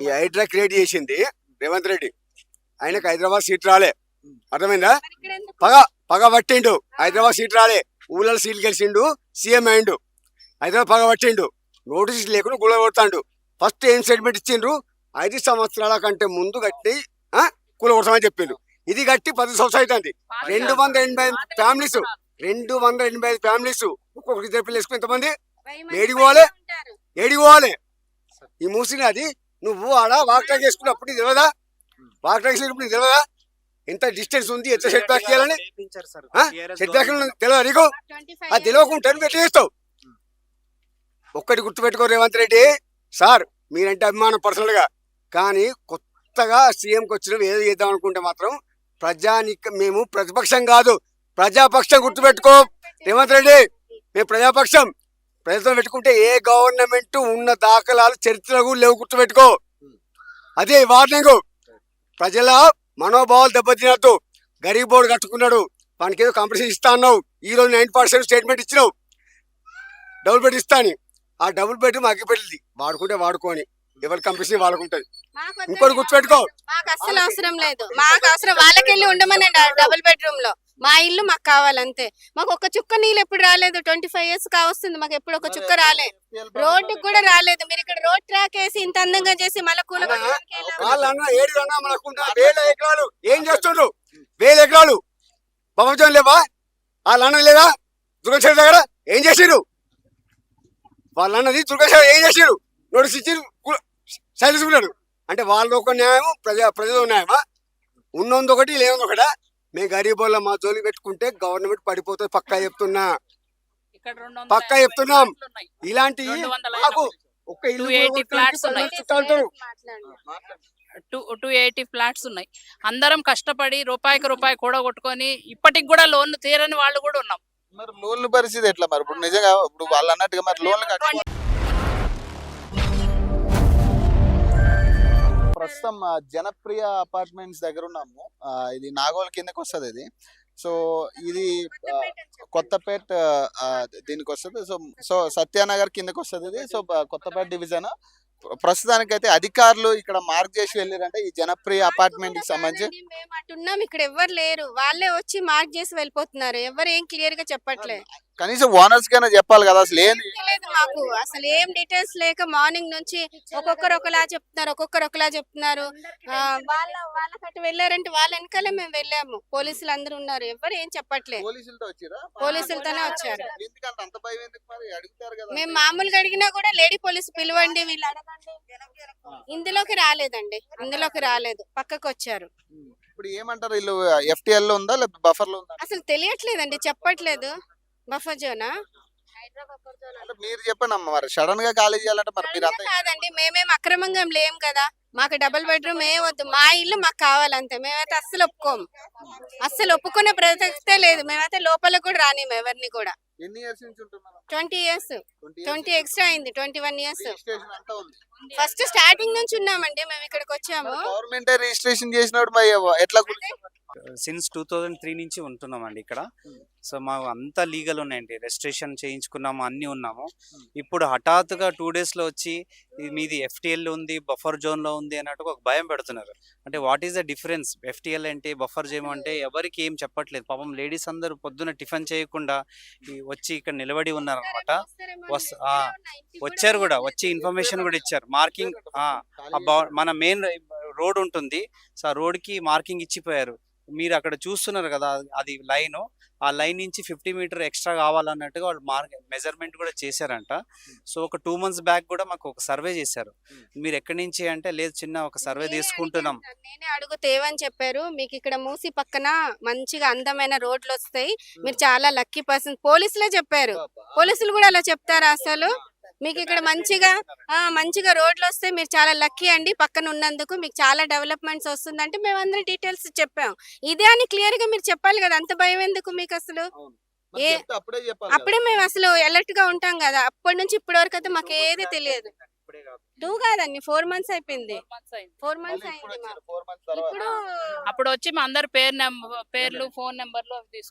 ఈ హైడ్రా క్రియేట్ చేసింది రేవంత్ రెడ్డి. ఆయనకు హైదరాబాద్ సీట్ రాలే, అర్థమైందా? పగ పగ పట్టిండు, హైదరాబాద్ సీట్ రాలే, ఊళ్ళో సీట్లు గెలిచిండు, సీఎం అయిండు, హైదరాబాద్ పగ పట్టిండు, నోటీస్ లేకుండా గుళ్ళ కొడతాడు. ఫస్ట్ ఏం స్టేట్మెంట్ ఇచ్చిండ్రు, 5 సంవత్సరాల కంటే ముందు కట్టి కూల కొడతామని చెప్పిండు. ఇది కట్టి 10 సంవత్సరాలు అవుతుంది. 285 ఫ్యామిలీస్, 285 ఫ్యామిలీస్, ఒక్కొక్కరికి ఇద్దరు పిల్లలు వేసుకుని ఎంతమంది ఏడికి పోవాలి? ఈ మూసిని అది నువ్వు ఆడ వాక్ ట్రాక్ వేసుకున్నప్పుడు తెలియదా? వాక్ ట్రాక్ వేసుకున్నప్పుడు తెలియదా ఎంత డిస్టెన్స్ ఉంది, ఎంత సెట్ బ్యాక్ చేయాలని? సెట్ బ్యాక్ తెలియదా నీకు? అది తెలియకుండా నువ్వు ఎట్లా చేస్తావు? ఒక్కటి గుర్తుపెట్టుకో రేవంత్ రెడ్డి సార్, మీరంటే అభిమానం పర్సనల్ గా, కానీ కొత్తగా సీఎంకి వచ్చిన ఏదో చేద్దాం అనుకుంటే మాత్రం మేము ప్రతిపక్షం కాదు, ప్రజాపక్షం. గుర్తుపెట్టుకో రేవంత్ రెడ్డి, మేము ప్రజాపక్షం. ప్రజలతో పెట్టుకుంటే ఏ గవర్నమెంట్ ఉన్న దాఖలాలు చరిత్రకు లేవు, గుర్తుపెట్టుకో. అదే వార్నింగ్. ప్రజల మనోభావాలు దెబ్బతినద్దు. గరీబ్ బోర్డు కట్టుకున్నాడు, వానికి ఏదో కాంపిటీషన్ ఇస్తా అన్నావు, ఈ రోజు 9% స్టేట్మెంట్ ఇచ్చినావు డబుల్ బెడ్ ఇస్తా అని. ఆ డబుల్ బెడ్ అగ్గిపెట్టింది, వాడుకుంటే వాడుకోని, ఎవరి కంపెనీ వాళ్ళకుంటది. ఇంకోటి గుర్తుపెట్టుకో, మాకు అస్సలు అవసరం లేదు, మాకు అవసరం వాళ్ళకెళ్ళి ఉండమనండి డబుల్ బెడ్రూమ్ లో. మా ఇల్లు మాకు కావాలంతే. మాకు ఒక చుక్క నీళ్ళు ఎప్పుడు రాలేదు, 25 years కావస్తుంది, మాకు ఎప్పుడు ఒక చుక్క రాలేదు, రోడ్డు కూడా రాలేదు. మీరు ఇక్కడ రోడ్ ట్రాక్ వేసి ఇంత అందంగా చేసి మళ్ళీ ఏం చేస్తుండ్రు? 1000 ఎకరాలు ప్రపంచం లేవా? వాళ్ళ అన్న లేదా దుర్గశేఖర్ దగ్గర ఏం చేసిరు? వాళ్ళ అన్నది దుర్గశేఖర్ ఏం చేసిరు? నోటీస్ ఇచ్చి సైలెన్స్కున్నాడు. అంటే వాళ్ళు ఒక న్యాయము, ప్రజలు న్యాయమా? ఉన్నది ఒకటి, లేనిది ఒకటా? మేము గరీబ్ వాళ్ళ మా జోలి పెట్టుకుంటే గవర్నమెంట్ పడిపోతుంది, పక్కా చెప్తున్నా, పక్కా చెప్తున్నాం. ఇలాంటి ఒక 280 ఫ్లాట్స్ ఉన్నాయి. అందరం కష్టపడి రూపాయికి రూపాయి కూడగొట్టుకొని ఇప్పటికి కూడా లోన్లు తీరని వాళ్ళు కూడా ఉన్నాం. మరి లోన్ల పరిస్థితి ఎట్లా? మరి ఇప్పుడు నిజంగా ఇప్పుడు వాళ్ళు అన్నట్టుగా మరి లోన్లు ప్రస్తుతం జనప్రియ అపార్ట్మెంట్స్ దగ్గర ఉన్నాము. ఇది నాగోల్ కిందకి వస్తుంది ఇది. సో ఇది కొత్తపేట దీనికి వస్తుంది. సో సత్యానగర్ కిందకి వస్తుంది ఇది. So Kothapeta division. ప్రస్తుతానికైతే అధికారులు ఇక్కడ మార్క్ చేసి వెళ్ళారంటే ఈ జనప్రియ అపార్ట్మెంట్ కి సంబంధించి. మేము అటున్నాం, ఇక్కడ ఎవరు లేరు, వాళ్ళే వచ్చి మార్క్ చేసి వెళ్ళిపోతున్నారు. ఎవరు ఏం క్లియర్ గా చెప్పట్లేదు. కనీసం ఓనర్స్ కైనా చెప్పాలి కదా, అసలు ఏం లేదు మాకు, అసలు ఏం డీటెయిల్స్ లేక మార్నింగ్ నుంచి ఒక్కొక్కరు ఒకలా చెప్తున్నారు. వాళ్ళకట్టు వెళ్ళారంటే వాళ్ళ వెనకాలే మేము వెళ్ళాము. పోలీసులు అందరూ ఉన్నారు, ఎవరు ఏం చెప్పట్లేదు. పోలీసులతోనే వచ్చారు. మేము మామూలుగా అడిగినా కూడా లేడీ పోలీసు పిలవండి, వీళ్ళు అడగండి, ఇందులోకి రాలేదు, పక్కకు వచ్చారు. ఇప్పుడు ఏమంటారు వీళ్ళు? FTL లో ఉందా లేదా బఫర్ లో ఉందా? అసలు తెలియట్లేదండి, చెప్పట్లేదు. బఫర్ జోనా మీరు చెప్పండి అమ్మ, మరి సడన్ గా ఖాళీ చేయాలంటే మరి మీరు కాదండి, మేమేం అక్రమంగా లేం కదా, మాకు డబుల్ బెడ్రూమ్ ఏ వద్దు, మా ఇల్లు మాకు కావాలంతే. మేమైతే అస్సలు ఒప్పుకోము, అస్సలు ఒప్పుకునే ప్రసక్తే లేదు. మేమైతే లోపల కూడా రానిము ఎవరిని కూడా. ఎన్ని ఇయర్స్ నుంచి ఉంటున్నారు? 20 years, 20 ఎక్స్ట్రా అయింది, 21 years. రిజిస్ట్రేషన్ అంతా ఉంది. ఫస్ట్ స్టార్టింగ్ నుంచి ఉన్నామండి మేము ఇక్కడికి వచ్చాము. గవర్నమెంట్ రిజిస్ట్రేషన్ చేసినప్పుడు ఎట్లా? సిన్స్ 2003 నుంచి ఉంటున్నామండి ఇక్కడ. సో మాకు అంతా లీగల్ ఉన్నాయండి, రిజిస్ట్రేషన్ చేయించుకున్నాము, అన్ని ఉన్నాము. ఇప్పుడు హఠాత్తుగా 2 days లో వచ్చి మీది FTL ఉంది, బఫర్ జోన్ లో ఉంది అన్నట్టు ఒక భయం పెడుతున్నారు. అంటే what is the difference? FTL అంటే, బఫర్ జోన్ అంటే ఎవరికి ఏం చెప్పట్లేదు. పాపం లేడీస్ అందరూ పొద్దున టిఫిన్ చేయకుండా వచ్చి ఇక్కడ నిలబడి ఉన్నారు అనమాట. వచ్చారు కూడా, వచ్చి ఇన్ఫర్మేషన్ కూడా ఇచ్చారు. మార్కింగ్ మన మెయిన్ రోడ్ ఉంటుంది, సో ఆ రోడ్ కి మార్కింగ్ ఇచ్చిపోయారు. మీరు అక్కడ చూస్తున్నారు కదా, అది లైన్, ఆ లైన్ నుంచి 50 meter ఎక్స్ట్రా కావాలన్నట్టుగా వాళ్ళు మెజర్మెంట్ కూడా చేశారంట. సో ఒక 2 months బ్యాక్ కూడా మాకు ఒక సర్వే చేశారు. మీరు ఎక్కడి నుంచి అంటే, లేదు చిన్న ఒక సర్వే తీసుకుంటున్నాం. నేనే అడుగుతే ఏమని చెప్పారు, మీకు ఇక్కడ మూసి పక్కన మంచిగా అందమైన రోడ్లు వస్తాయి, మీరు చాలా లక్కీ పర్సన్. పోలీసులే చెప్పారు. పోలీసులు కూడా అలా చెప్తారా అసలు? మీకు ఇక్కడ మంచిగా రోడ్లు వస్తే మీరు చాలా లక్కీ అండి, పక్కన ఉన్నందుకు మీకు చాలా డెవలప్మెంట్స్ వస్తుందంటే మేము అందరం డీటెయిల్స్ చెప్పాం. ఇదే అని క్లియర్ గా మీరు చెప్పాలి కదా, అంత భయం ఎందుకు మీకు అసలు? అప్పుడే మేము అసలు అలర్ట్ గా ఉంటాం కదా. అప్పటి నుంచి ఇప్పటి వరకు అయితే మాకు ఏది తెలియదు. 2 కాదండి, 4 months అయిపోయింది. 4 months అయింది. ఇప్పుడు అప్పుడు వచ్చి మా అందరు పేర్లు, ఫోన్ నెంబర్లు తీసుకున్నాం.